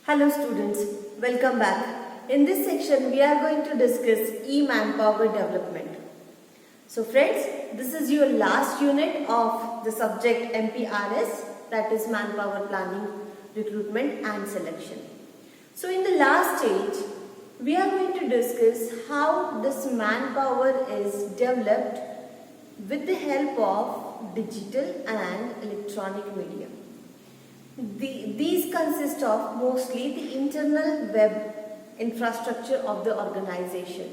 Hello students, welcome back. In this section we are going to discuss e-manpower development. So friends, this is your last unit of the subject MPRS, that is manpower planning, recruitment and selection. So in the last stage we are going to discuss how this manpower is developed with the help of digital and electronic media. These consist of mostly the internal web infrastructure of the organization.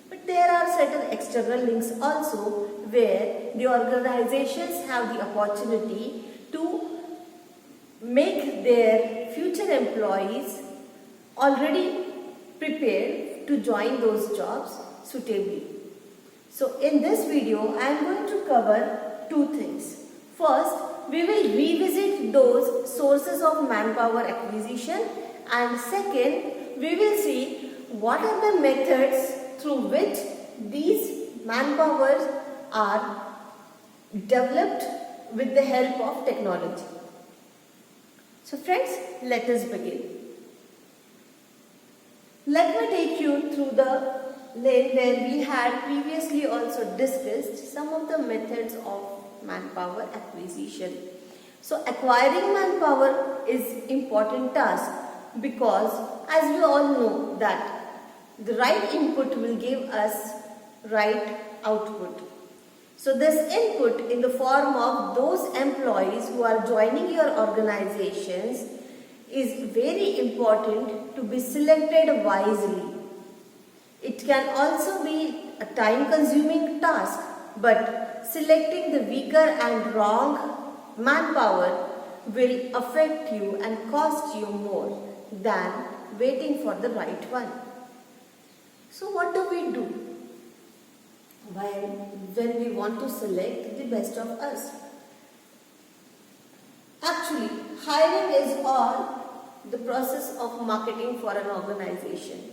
But there are certain external links also where the organizations have the opportunity to make their future employees already prepared to join those jobs suitably. So in this video I am going to cover two things. First, we will revisit those sources of manpower acquisition, and second, we will see what are the methods through which these manpowers are developed with the help of technology. So friends, let us begin. Let me take you through the lane where we had previously also discussed some of the methods of manpower acquisition. So acquiring manpower is important task because as we all know that the right input will give us right output. So this input in the form of those employees who are joining your organizations is very important to be selected wisely. It can also be a time consuming task, but selecting the weaker and wrong manpower will affect you and cost you more than waiting for the right one. So what do we do when we want to select the best of us? Actually, hiring is all the process of marketing for an organization.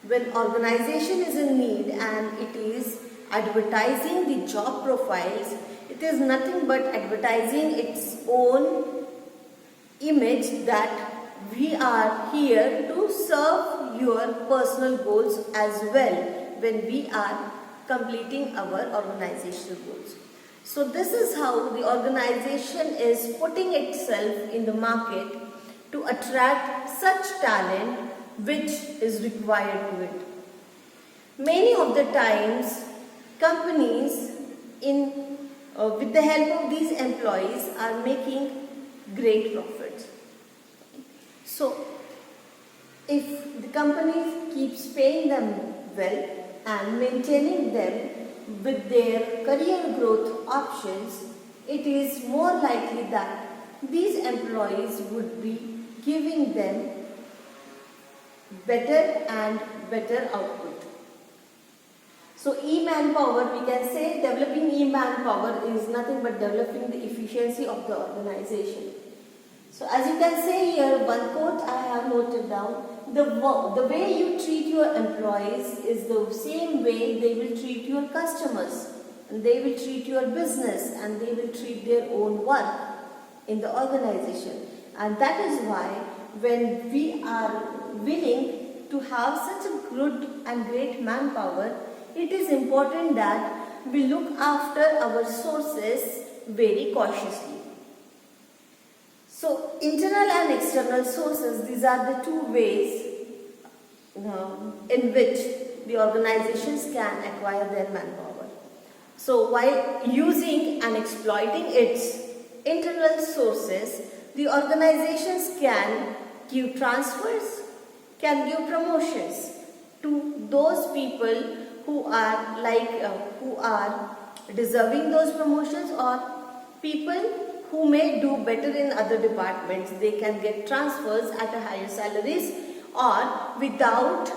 When organization is in need and it is advertising the job profiles, it is nothing but advertising its own image that we are here to serve your personal goals as well when we are completing our organizational goals. So this is how the organization is putting itself in the market to attract such talent which is required to it. Many of the times companies with the help of these employees are making great profits. So if the company keeps paying them well and maintaining them with their career growth options, it is more likely that these employees would be giving them better and better output. So e-manpower, we can say developing e-manpower is nothing but developing the efficiency of the organization. So as you can say here, one quote I have noted down, the way you treat your employees is the same way they will treat your customers, and they will treat your business, and they will treat their own work in the organization. And that is why when we are willing to have such a good and great manpower, it is important that we look after our sources very cautiously. So internal and external sources, these are the two ways in which the organizations can acquire their manpower. So while using and exploiting its internal sources, the organizations can give transfers, can give promotions to those people who are deserving those promotions, or people who may do better in other departments. They can get transfers at a higher salaries, or without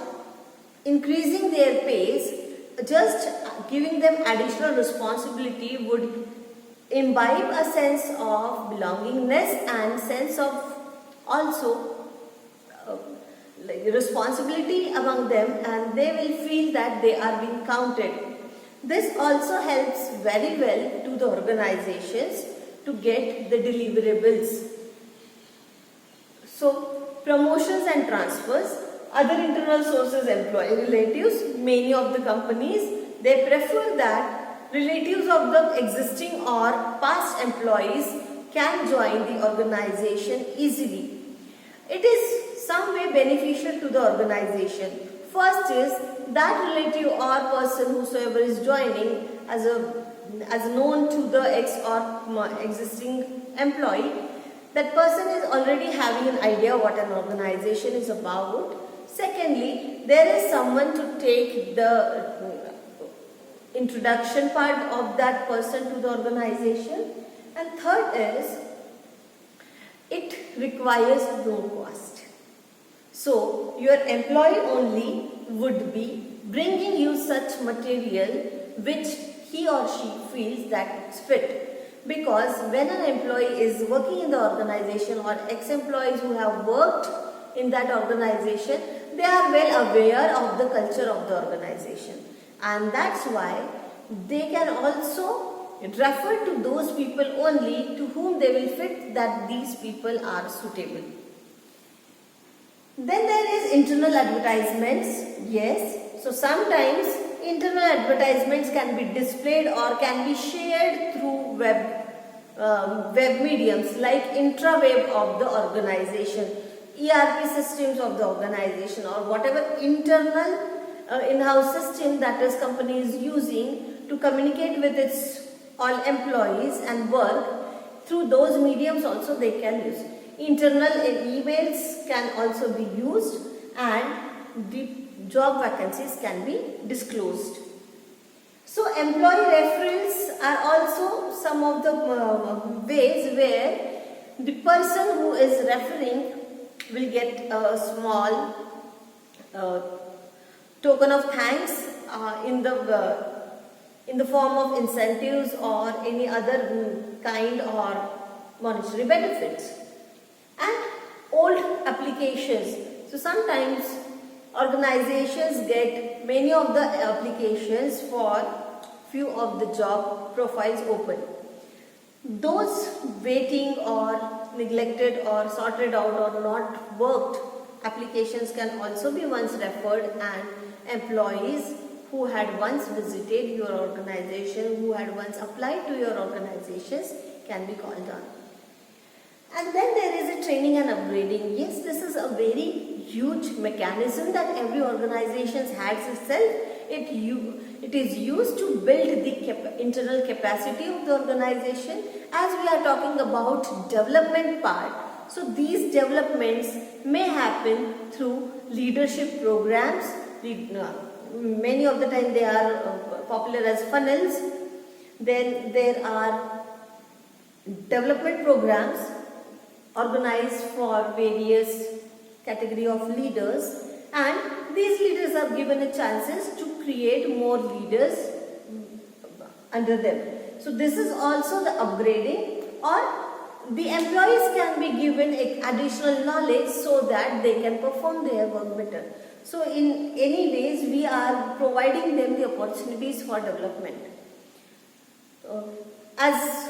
increasing their pays, just giving them additional responsibility would imbibe a sense of belongingness and sense of also responsibility among them, and they will feel that they are being counted. This also helps very well to the organizations to get the deliverables. So promotions and transfers, other internal sources, employee relatives. Many of the companies, they prefer that relatives of the existing or past employees can join the organization easily. It is some way beneficial to the organization. First is that relative or person whosoever is joining as known to the ex or existing employee, that person is already having an idea what an organization is about. Secondly, there is someone to take the introduction part of that person to the organization. And third is, it requires no cost. So, your employee only would be bringing you such material which he or she feels that it's fit. Because when an employee is working in the organization or ex-employees who have worked in that organization, they are well aware of the culture of the organization. And that's why they can also refer to those people only to whom they will fit that these people are suitable. Then there is internal advertisements. Yes, so sometimes internal advertisements can be displayed or can be shared through web mediums like intraweb of the organization, ERP systems of the organization, or whatever internal in-house system that this company is using to communicate with its all employees and work. Through those mediums also they can use. Internal emails can also be used, and the job vacancies can be disclosed. So employee referrals are also some of the ways where the person who is referring will get a small token of thanks in the form of incentives or any other kind or monetary benefits. And old applications. So sometimes organizations get many of the applications for few of the job profiles open. Those waiting or neglected or sorted out or not worked applications can also be once referred, and employees who had once visited your organization, who had once applied to your organizations can be called on. And then there is a training and upgrading. Yes, this is a very huge mechanism that every organization has itself. It is used to build the internal capacity of the organization. As we are talking about development part, so these developments may happen through leadership programs. Many of the time they are popular as funnels. Then there are development programs organized for various category of leaders, and these leaders are given a chances to create more leaders under them. So this is also the upgrading, or the employees can be given additional knowledge so that they can perform their work better. So in any ways we are providing them the opportunities for development. As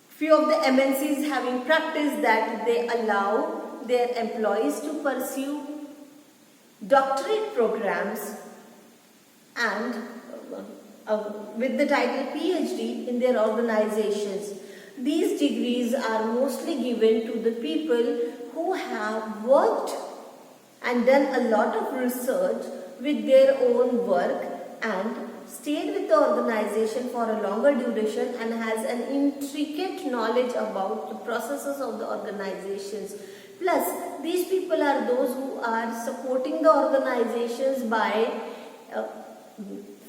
few of the MNCs having practiced that they allow their employees to pursue doctorate programs and with the title PhD in their organizations. These degrees are mostly given to the people who have worked and done a lot of research with their own work and stayed with the organization for a longer duration and has an intricate knowledge about the processes of the organizations. Plus, these people are those who are supporting the organizations by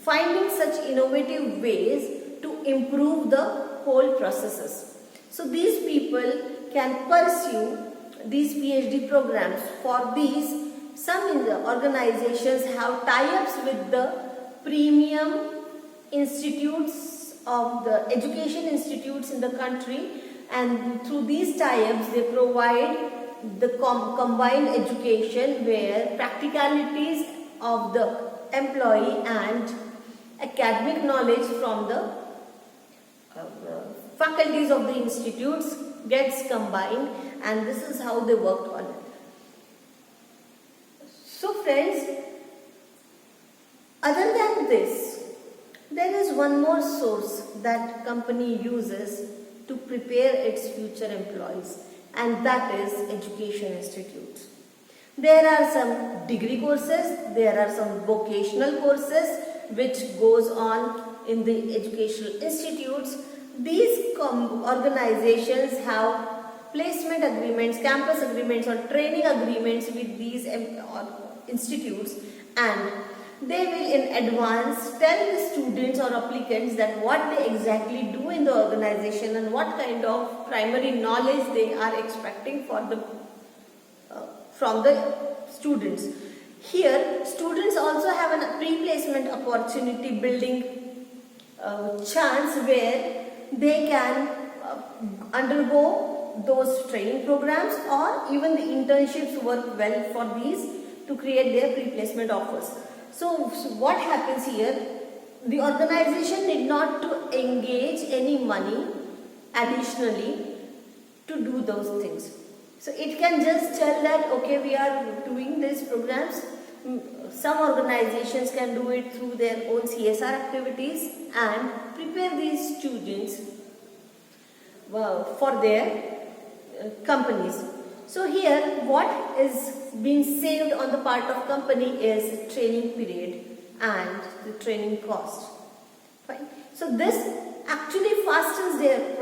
finding such innovative ways to improve the whole processes. So these people can pursue these PhD programs. For these, some in the organizations have tie-ups with the premium institutes of the education institutes in the country, and through these tie-ups they provide the combined education where practicalities of the employee and academic knowledge from the faculties of the institutes gets combined, and this is how they work on it. So friends, other than this, there is one more source that company uses to prepare its future employees, and that is education institutes. There are some degree courses, there are some vocational courses which goes on in the educational institutes. These organizations have placement agreements, campus agreements or training agreements with these institutes, and they will in advance tell the students or applicants that what they exactly do in the organization and what kind of primary knowledge they are expecting for the from the students. Here, students also have a pre-placement opportunity building chance where they can undergo those training programs, or even the internships work well for these to create their pre-placement offers. So what happens here? The organization need not to engage any money additionally to do those things. So it can just tell that, okay, we are doing these programs. Some organizations can do it through their own CSR activities and prepare these students for their companies. So here what is being saved on the part of company is training period and the training cost. Fine. So this actually fastens their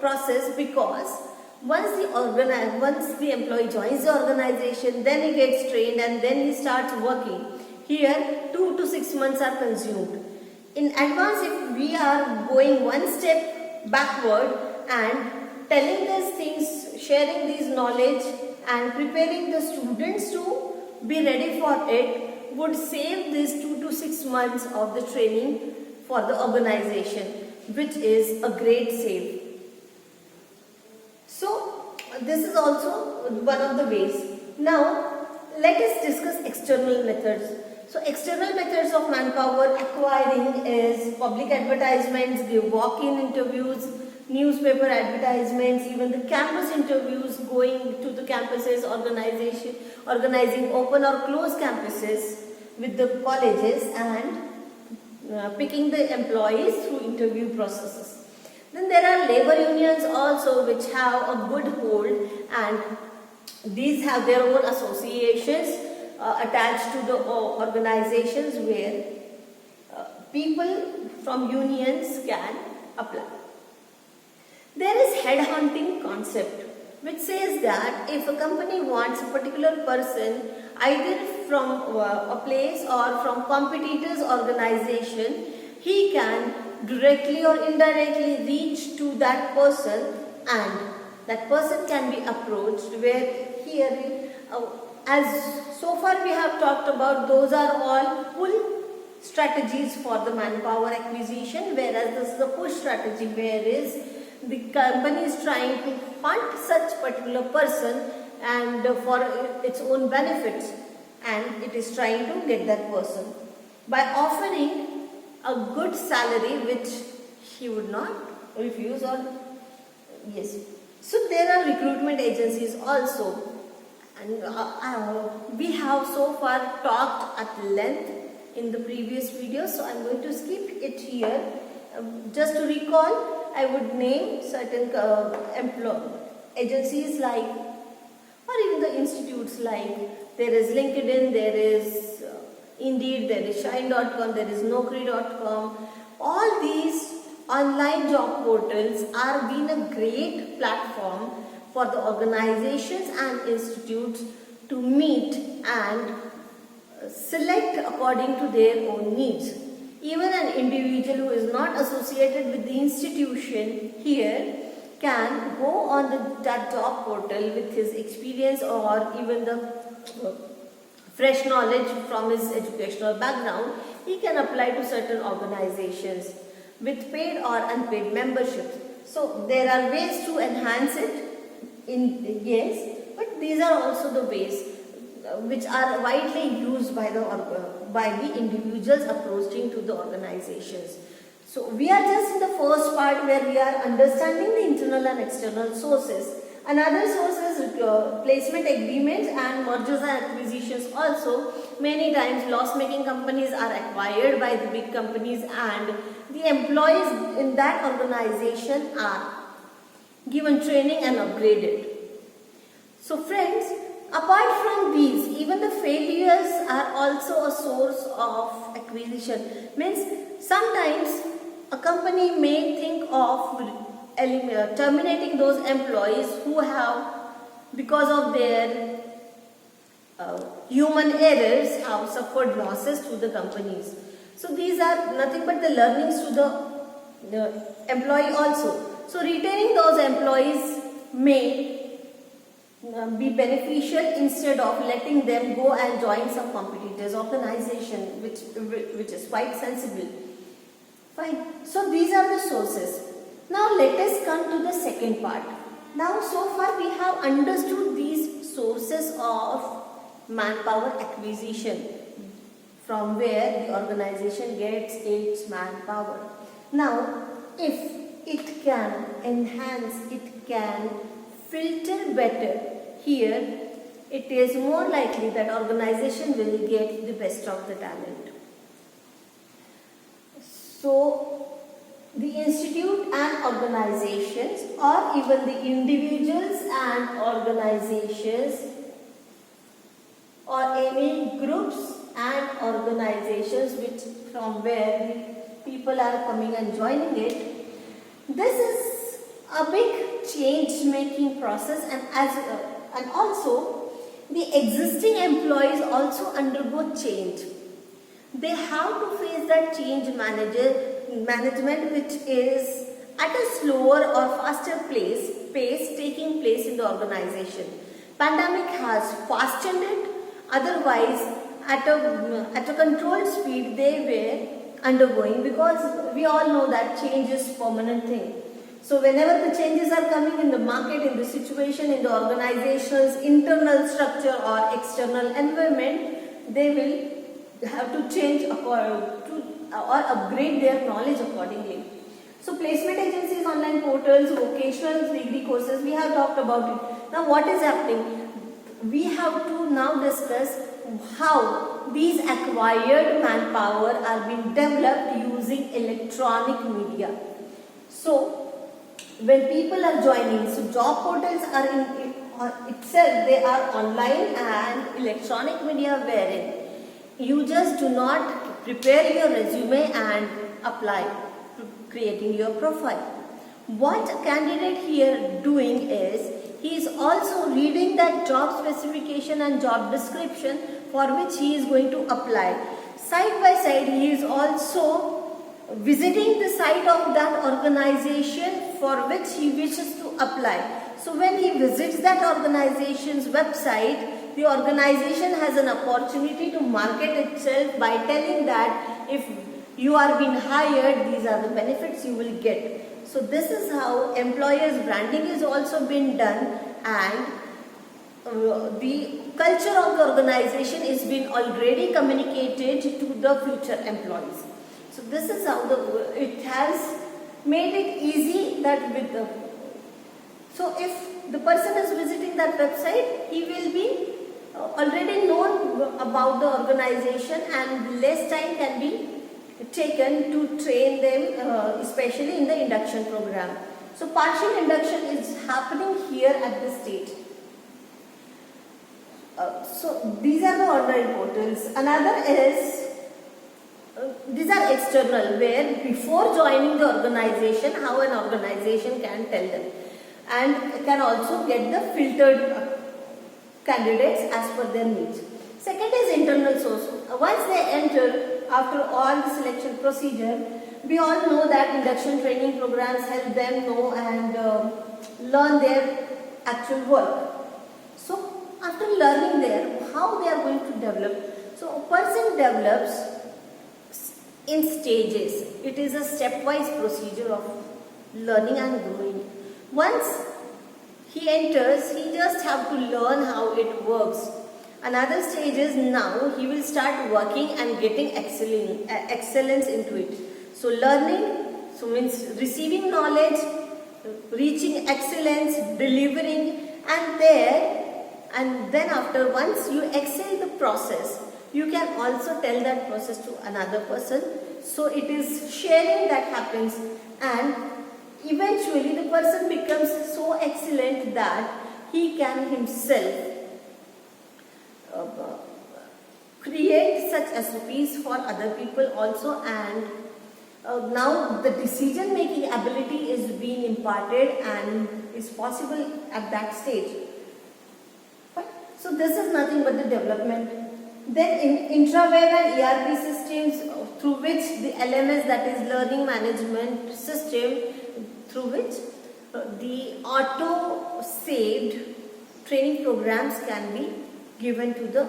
process, because once the employee joins the organization, then he gets trained and then he starts working. Here 2 to 6 months are consumed. In advance, if we are going one step backward and telling these things, sharing these knowledge and preparing the students to be ready for it, would save these 2 to 6 months of the training for the organization, which is a great save. So this is also one of the ways. Now let us discuss external methods. So external methods of manpower acquiring is public advertisements, the walk-in interviews, newspaper advertisements, even the campus interviews, going to the campuses, organizing open or closed campuses with the colleges, and picking the employees through interview processes. Then there are labor unions also, which have a good hold, and these have their own associations attached to the organizations, where people from unions can apply. There is headhunting concept, which says that if a company wants a particular person either from a place or from competitors' organization, he can directly or indirectly reach to that person, and that person can be approached. Where here, as so far we have talked about, those are all pull strategies for the manpower acquisition, whereas this is a push strategy, whereas the company is trying to hunt such particular person and for its own benefits, and it is trying to get that person by offering a good salary which he would not refuse, or yes. So there are recruitment agencies also, and we have so far talked at length in the previous video, so I am going to skip it here. Just to recall, I would name certain agencies like, or even the institutes like, there is LinkedIn, there is Indeed, there is Shine.com, there is Naukri.com. All these online job portals are being a great platform for the organizations and institutes to meet and select according to their own needs. Even an individual who is not associated with the institution here can go on that job portal with his experience or even the fresh knowledge from his educational background. He can apply to certain organizations with paid or unpaid memberships. So there are ways to enhance it, but these are also the ways which are widely used by the individuals approaching to the organizations. So we are just in the first part where we are understanding the internal and external sources. Another source is placement agreements and mergers and acquisitions also. Many times loss-making companies are acquired by the big companies and the employees in that organization are given training and upgraded. So friends, apart from these, even the failures are also a source of acquisition. Means sometimes a company may think of terminating those employees who have, because of their human errors, have suffered losses to the companies. So these are nothing but the learnings to the employee also. So retaining those employees may be beneficial instead of letting them go and join some competitors' organization, which is quite sensible. Fine. So these are the sources. Now let us come to the second part. Now so far we have understood these sources of manpower acquisition, from where the organization gets its manpower. Now if it can enhance, it can filter better, here it is more likely that organization will get the best of the talent. So the institute and organizations, or even the individuals and organizations, or any groups and organizations which from where the people are coming and joining it, this is a big change making process, and also the existing employees also undergo change. They have to face that change management which is at a slower or faster pace taking place in the organization. Pandemic has fastened it, otherwise at a controlled speed they were undergoing, because we all know that change is permanent thing. So whenever the changes are coming in the market, in the situation, in the organization's internal structure or external environment, they will have to change or upgrade their knowledge accordingly. So placement agencies, online portals, vocational degree courses, we have talked about it. Now what is happening? We have to now discuss how these acquired manpower are being developed using electronic media. So when people are joining, so job portals are in itself, they are online and electronic media, wherein you just do not prepare your resume and apply to creating your profile. What a candidate here doing is, he is also reading that job specification and job description for which he is going to apply. Side by side, he is also visiting the site of that organization for which he wishes to apply. So when he visits that organization's website, the organization has an opportunity to market itself by telling that if you are being hired, these are the benefits you will get. So this is how employers branding is also being done, and the culture of the organization is being already communicated to the future employees. So this is how it has made it easy that with the, so if the person is visiting that website, he will be already known about the organization, and less time can be taken to train them, especially in the induction program. So partial induction is happening here at this stage. So these are the online portals. Another is, these are external, where before joining the organization, how an organization can tell them, and can also get the filtered candidates as per their needs. Second is internal source. Once they enter, after all the selection procedure, we all know that induction training programs help them know and learn their actual work. So after learning there, how they are going to develop. So a person develops in stages. It is a stepwise procedure of learning and growing. Once he enters, he just have to learn how it works. Another stage is, now he will start working and getting excellence into it. So learning, so means receiving knowledge, reaching excellence, delivering, and then after, once you excel the process, you can also tell that process to another person. So it is sharing that happens, and eventually the person becomes so excellent that he can himself create such SOPs for other people also, and now the decision making ability is being imparted and is possible at that stage. So this is nothing but the development. Then in intraweb and ERP systems, through which the LMS, that is learning management system, through which the auto saved training programs can be given to the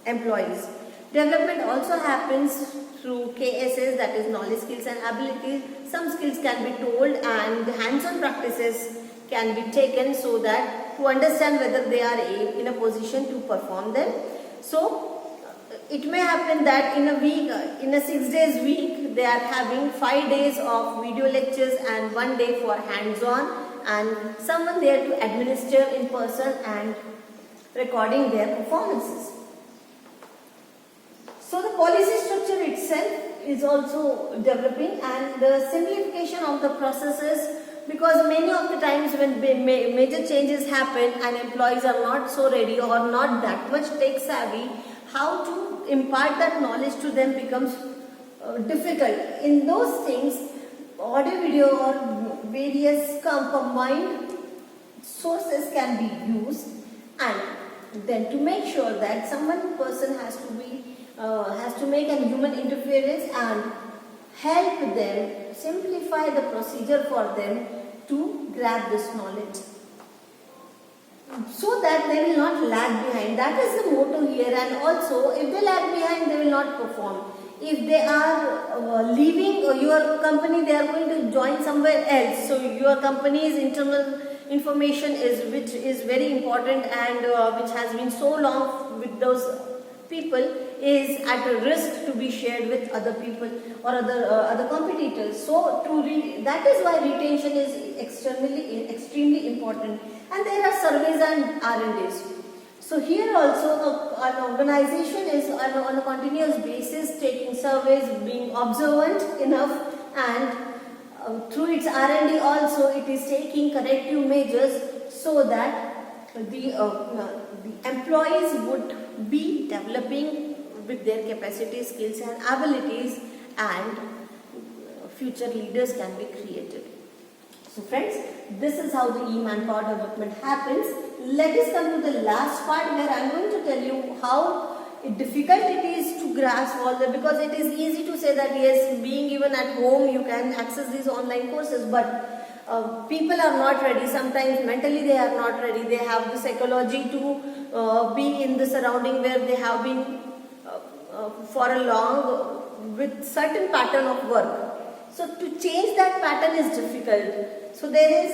employees. Development also happens through KSS, that is knowledge, skills and abilities. Some skills can be told and hands-on practices can be taken so that to understand whether they are in a position to perform them. So it may happen that in a week, in a 6 days week, they are having 5 days of video lectures and 1 day for hands-on, and someone there to administer in person and recording their performances. So the policy structure itself is also developing, and the simplification of the processes, because many of the times when major changes happen and employees are not so ready or not that much tech savvy, how to impart that knowledge to them becomes difficult. In those things, audio, video or various combined sources can be used, and then to make sure that person has to make a human interference and help them, simplify the procedure for them to grab this knowledge, so that they will not lag behind. That is the motto here. And also, if they lag behind, they will not perform. If they are leaving your company, they are going to join somewhere else. So your company's internal information which is very important and which has been so long with those people is at a risk to be shared with other people or other competitors. So that is why retention is extremely important. And there are surveys and R&Ds. So here also an organization is on a continuous basis taking surveys, being observant enough, and through its R&D also it is taking corrective measures so that the employees would be developing with their capacity, skills and abilities, and future leaders can be created. So friends, this is how the e-manpower development happens. Let us come to the last part where I am going to tell you how difficult it is to grasp all that, because it is easy to say that yes, being even at home you can access these online courses, but people are not ready. Sometimes mentally they are not ready. They have the psychology to be in the surrounding where they have been for a long with certain pattern of work. So to change that pattern is difficult. So there is,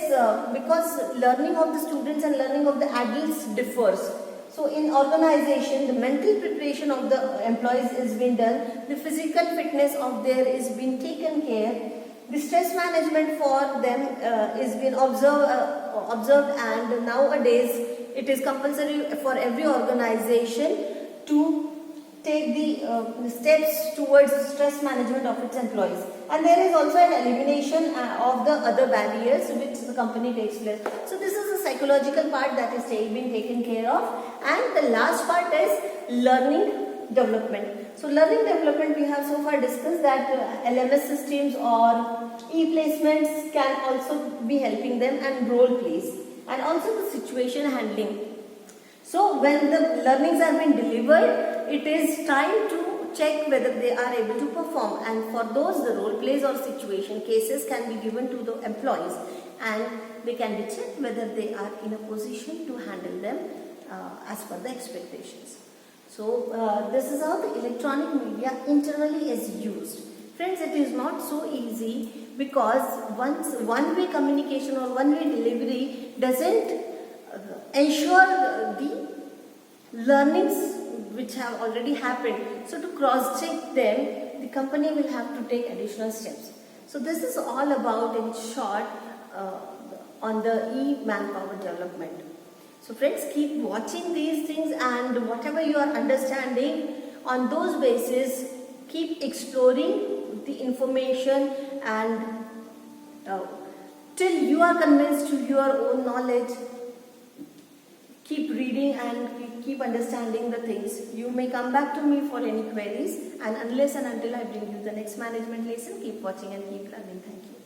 because learning of the students and learning of the adults differs. So in organization, the mental preparation of the employees is being done, the physical fitness of their is being taken care, the stress management for them is being observed, and nowadays it is compulsory for every organization to take the steps towards stress management of its employees. And there is also an elimination of the other barriers which the company takes place. So this is the psychological part that is being taken care of. And the last part is learning development. So learning development, we have so far discussed that LMS systems or e-placements can also be helping them, and role plays, and also the situation handling. So when the learnings are being delivered, it is time to check whether they are able to perform, and for those the role plays or situation cases can be given to the employees, and they can be checked whether they are in a position to handle them as per the expectations. So this is how the electronic media internally is used. Friends, it is not so easy, because one-way communication or one-way delivery doesn't ensure the learnings which have already happened. So to cross-check them, the company will have to take additional steps. So this is all about, in short, on the e-manpower development. So friends, keep watching these things, and whatever you are understanding, on those basis, keep exploring the information, and till you are convinced to your own knowledge, keep reading and keep understanding the things. You may come back to me for any queries, and unless and until I bring you the next management lesson, keep watching and keep learning. Thank you.